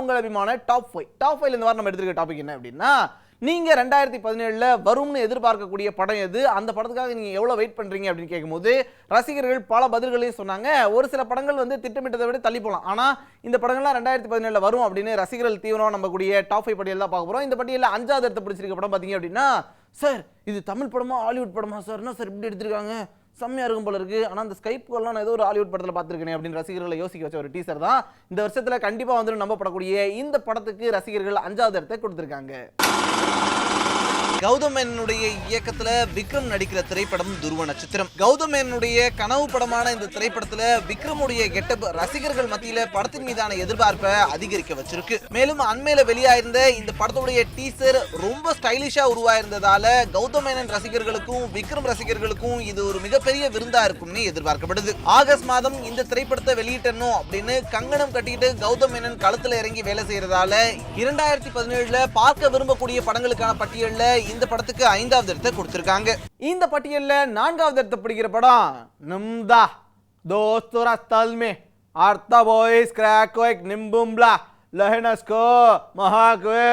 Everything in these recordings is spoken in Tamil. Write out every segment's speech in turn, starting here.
உங்கள் அபிமான டாப் 5 இந்த வாரம் நம்ம எடுத்துக்கிற டாபிக் என்ன அப்படின்னா, நீங்க 2017ல வரும்னு எதிர்பார்க்கக்கூடிய படம் எது, அந்த படத்துக்காக நீங்க எவ்வளவு வெயிட் பண்றீங்க அப்படின்னு கேட்கும்போது ரசிகர்கள் பல பதில்களையும் சொன்னாங்க. ஒரு சில படங்கள் வந்து திட்டமிட்டதை விட தள்ளி போலாம், ஆனா இந்த படங்கள்லாம் 2017ல வரும் அப்படின்னு ரசிகர்கள் தீவிரமா நம்பக்கூடிய டாப் 5 பட்டியல் தான் பார்க்க போறோம். இந்த பட்டியலில் 5வது இடத்தை பிடிச்சிருக்க படம் பாத்தீங்க அப்படின்னா, சார் இது தமிழ் படமா ஹாலிவுட் படமா சார், என்ன சார் இப்படி எடுத்திருக்காங்க, செம்மையா இருக்கும் போல இருக்கு, ஆனா அந்த ஸ்கைப் கால்லாம் நான் ஏதோ ஒரு ஹாலிவுட் படத்துல பார்த்திருக்கேன் அப்படின்னு ரசிகர்களை யோசிக்க வச்ச ஒரு டீசர் தான் இந்த வருஷத்துல கண்டிப்பா வந்து நம்பப்படக்கூடிய இந்த படத்துக்கு ரசிகர்கள் 5வது இடத்தை கொடுத்திருக்காங்க. கௌதம் மேனனுடைய இயக்கத்துல விக்ரம் நடிக்கிற திரைப்படம் துருவ நட்சத்திரம். கௌதம் மேனனுடைய கனவு படமான இந்த திரைப்படத்துல விக்ரமுடைய கெட்டப் ரசிகர்கள் மத்தியில படத்தின் மீதான எதிர்பார்ப்பை அதிகரிக்க வச்சிருக்கு. மேலும் அண்மையில வெளியாயிருந்த இந்த படத்துடைய டீசர் ரொம்ப ஸ்டைலிஷா உருவாயிருந்ததால கௌதம் மேனன் ரசிகர்களுக்கும் விக்ரம் ரசிகர்களுக்கும் இது ஒரு மிகப்பெரிய விருந்தா இருக்கும்னு எதிர்பார்க்கப்படுது. ஆகஸ்ட் மாதம் இந்த திரைப்படத்தை வெளியிட்டணும் அப்படின்னு கங்கணம் கட்டிட்டு கௌதம் மேனன் களத்துல இறங்கி வேலை செய்யறதால 2017ல பார்க்க விரும்பக்கூடிய படங்களுக்கான பட்டியல்ல இந்த படத்துக்கு 5வது இடத்தை கொடுத்திருக்காங்க. இந்த பட்டியல்ல 4வது இடத்தை பிடிக்கிற படம் நிம்தா दोस्तों तल में आर्ता बॉयज क्रैक एक निम्बुम्बला लहनस्को महाकवे.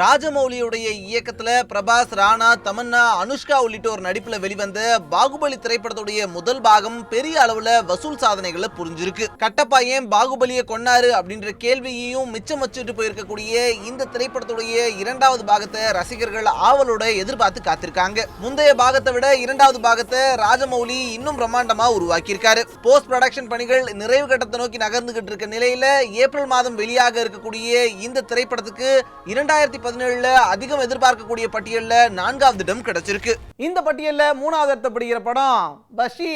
ராஜமௌலியுடைய இயக்கத்துல பிரபாஸ், ராணா, தமன்னா, அனுஷ்கா உள்ளிட்டோர் நடிப்புல வெளிவந்த பாகுபலி திரைப்படத்துடைய முதல் பாகம் பெரிய அளவுல வசூல் சாதனைகளை புரிஞ்சிருக்கு. கட்டப்பா ஏன் பாகுபலியை கொன்னாரு அப்படின்ற கேள்வியையும் மிச்சம் வச்சுட்டு போயிருக்கக்கூடிய இந்த திரைப்படத்துடைய 2வது பாகத்தை ரசிகர்கள் ஆவலோட எதிர்பார்த்து காத்திருக்காங்க. முந்தைய பாகத்தை விட 2வது பாகத்தை ராஜமௌலி இன்னும் பிரம்மாண்டமா உருவாக்கியிருக்காரு. போஸ்ட் ப்ரொடக்ஷன் பணிகள் நிறைவு கட்டத்தை நோக்கி நகர்ந்துகிட்டு இருக்க நிலையில ஏப்ரல் மாதம் வெளியாக இருக்கக்கூடிய இந்த திரைப்படத்துக்கு 2017ல அதிகம் எதிர்பார்க்கக்கூடிய பட்டியல்ல 4வது இடம் கிடைச்சிருக்கு. இந்த பட்டியல்ல 3வது இடத்தை பிடிக்கிற படம் பஷி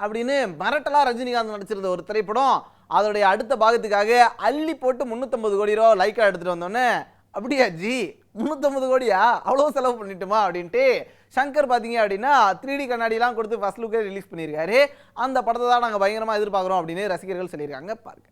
அப்படின்னு மிரட்டலா ரஜினிகாந்த் நடிச்சிருந்த ஒரு திரைப்படம். அதோடைய அடுத்த பாகத்துக்காக அள்ளி போட்டு 350 கோடி ரூபா லைக்கா எடுத்துட்டு வந்தோன்னே, அப்படியா ஜி 350 கோடியா அவ்வளவு செலவு பண்ணிட்டுமா அப்படின்ட்டு சங்கர் பாத்தீங்க அப்படின்னா 3D கண்ணாடிலாம் கொடுத்து ஃபர்ஸ்ட் லுக்கே ரிலீஸ் பண்ணியிருக்காரு. அந்த படத்தை தான் நாங்கள் பயங்கரமா எதிர்பார்க்குறோம் அப்படின்னு ரசிகர்கள் சொல்லியிருக்காங்க. பாருங்க.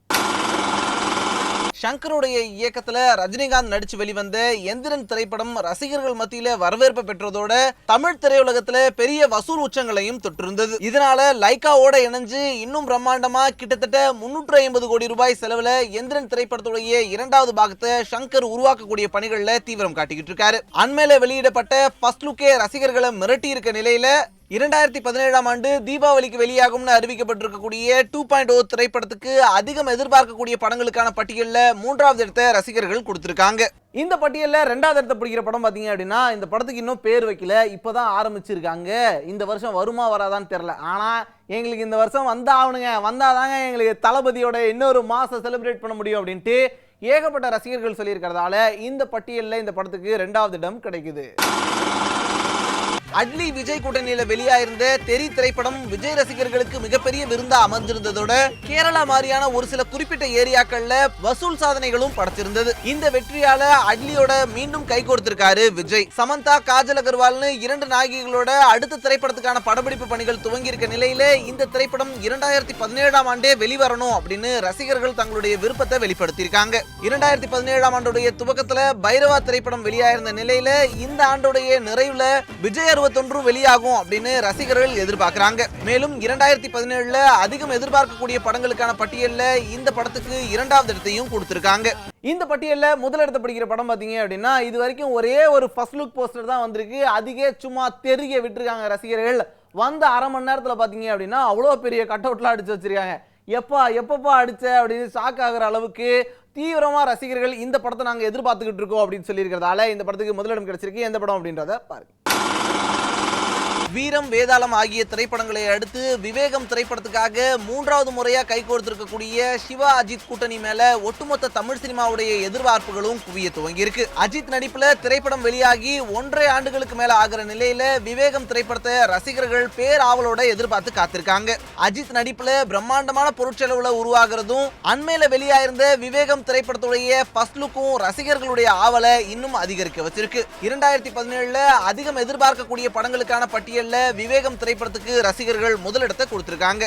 சங்கருடைய இயக்கத்துல ரஜினிகாந்த் நடிச்சு வெளிவந்த எந்திரன் திரைப்படம் ரசிகர்கள் மத்தியில வரவேற்பு பெற்றதோட தமிழ் திரையுலகத்துல பெரிய வசூல் உச்சங்களையும் தொட்டிருந்தது. இதனால லைக்காவோட இணைஞ்சு இன்னும் பிரம்மாண்டமா கிட்டத்தட்ட 350 கோடி ரூபாய் செலவுல எந்திரன் திரைப்படத்துடைய 2வது பாகத்தை சங்கர் உருவாக்கக்கூடிய பணிகள்ல தீவிரம் காட்டிக்கிட்டு இருக்காரு. அண்மையில வெளியிடப்பட்ட ஃபர்ஸ்ட் லுக்கே ரசிகர்களை மிரட்டி இருக்க நிலையில 2017ஆம் ஆண்டு தீபாவளிக்கு வெளியாகும்னு அறிவிக்கப்பட்டிருக்கக்கூடிய 2.0 திரைப்படத்துக்கு அதிகம் எதிர்பார்க்கக்கூடிய படங்களுக்கான பட்டியல்ல 3வது இடத்தை ரசிகர்கள் கொடுத்திருக்காங்க. இந்த பட்டியல்ல 2வது இடத்தை பிடிக்கிற படம் பாத்தீங்க அப்படின்னா, இந்த படத்துக்கு இன்னும் பேர் வைக்கல, இப்பதான் ஆரம்பிச்சிருக்காங்க. இந்த வருஷம் வருமா வராதான்னு தெரியல, ஆனா எங்களுக்கு இந்த வருஷம் வந்தாவணுங்க, வந்தாதாங்க எங்களுக்கு தளபதியோட இன்னொரு மாசம் செலிப்ரேட் பண்ண முடியும் அப்படின்ட்டு ஏகப்பட்ட ரசிகர்கள் சொல்லியிருக்கிறதால இந்த பட்டியல்ல இந்த படத்துக்கு 2வது இடம் கிடைக்குது. அட்லி விஜய் கூட்டணியில வெளியாயிருந்த தெரி திரைப்படம் விஜய் ரசிகர்களுக்கு மிகப்பெரிய விருந்தா அமர்ந்திருந்ததோட கேரளா மாதிரியான ஒரு சில குறிப்பிட்ட ஏரியாக்கள்ல வசூல் சாதனைகளும் படைச்சிருந்தது. இந்த வெற்றியால அட்லியோட மீண்டும் கை கோர்த்திருக்காரு விஜய். சமந்தா, காஜல் அகர்வால்னு 2 நாயகிகளோட அடுத்த திரைப்படத்துக்கான படப்பிடிப்பு பணிகள் துவங்கி இருக்க நிலையில இந்த திரைப்படம் 2017ஆம் ஆண்டே வெளிவரணும் அப்படின்னு ரசிகர்கள் தங்களுடைய விருப்பத்தை வெளிப்படுத்தியிருக்காங்க. 2017ஆம் ஆண்டுடைய துவக்கத்துல பைரவா திரைப்படம் வெளியாயிருந்த நிலையில இந்த ஆண்டுடைய நிறைவுல விஜய் 61 வெளியாகும் அப்படின்னு ரசிகர்கள் எதிர்பார்க்கிறாங்க. மேலும் 2017ல அதிகம் எதிர்பார்க்கக்கூடிய படங்களுக்கான பட்டியல்ல இந்த படத்துக்கு 2வது இடத்தையும் கொடுத்திருக்காங்க. இந்த பட்டியல்ல முதலிடத்தை பிடிக்கிற படம் பாத்தீங்க அப்படின்னா, இது வரைக்கும் ஒரே ஒரு ஃபர்ஸ்ட் லுக் போஸ்டர் தான் வந்திருக்கு. அதுக்கே சும்மா தெரிய விட்டுருக்காங்க ரசிகர்கள். வந்த அரை மணி நேரத்துல பாத்தீங்க அப்படின்னா அவ்வளோ பெரிய கட் அவுட்லாம் அடிச்சு வச்சிருக்காங்க. எப்பப்பா அடிச்ச அப்படின்னு ஷாக் ஆகிற அளவுக்கு தீவிரமா ரசிகர்கள் இந்த படத்தை நாங்க எதிர்பார்த்துக்கிட்டு இருக்கோம் அப்படின்னு சொல்லி இருக்கிறதால இந்த படத்துக்கு முதலிடம் கிடைச்சிருக்கு. எந்த படம் அப்படின்றத பாருங்க. வீரம், வேதாளம் ஆகிய திரைப்படங்களை அடுத்து விவேகம் திரைப்படத்துக்காக 3வது முறையா கைகோர்த்திருக்கக்கூடிய சிவா அஜித் கூட்டணி மேல ஒட்டுமொத்த தமிழ் சினிமாவுடைய எதிர்பார்ப்புகளும் குவிய துவங்கி இருக்கு. அஜித் நடிப்புல திரைப்படம் வெளியாகி 1.5 ஆண்டுகளுக்கு மேல ஆகிற நிலையில விவேகம் திரைப்படத்தை ரசிகர்கள் பேராவலோட எதிர்பார்த்து காத்திருக்காங்க. அஜித் நடிப்புல பிரம்மாண்டமான பொருட்செலவுல உருவாகிறதும் அண்மையில வெளியாயிருந்த விவேகம் திரைப்படத்துடைய ஃபர்ஸ்ட் லுக்கும் ரசிகர்களுடைய ஆவலை இன்னும் அதிகரிக்க வச்சிருக்கு. 2017ல அதிகம் எதிர்பார்க்கக்கூடிய படங்களுக்கான பட்டியல் விவேகம் திரைப்படத்துக்கு ரசிகர்கள் முதலிடத்தை கொடுத்திருக்காங்க.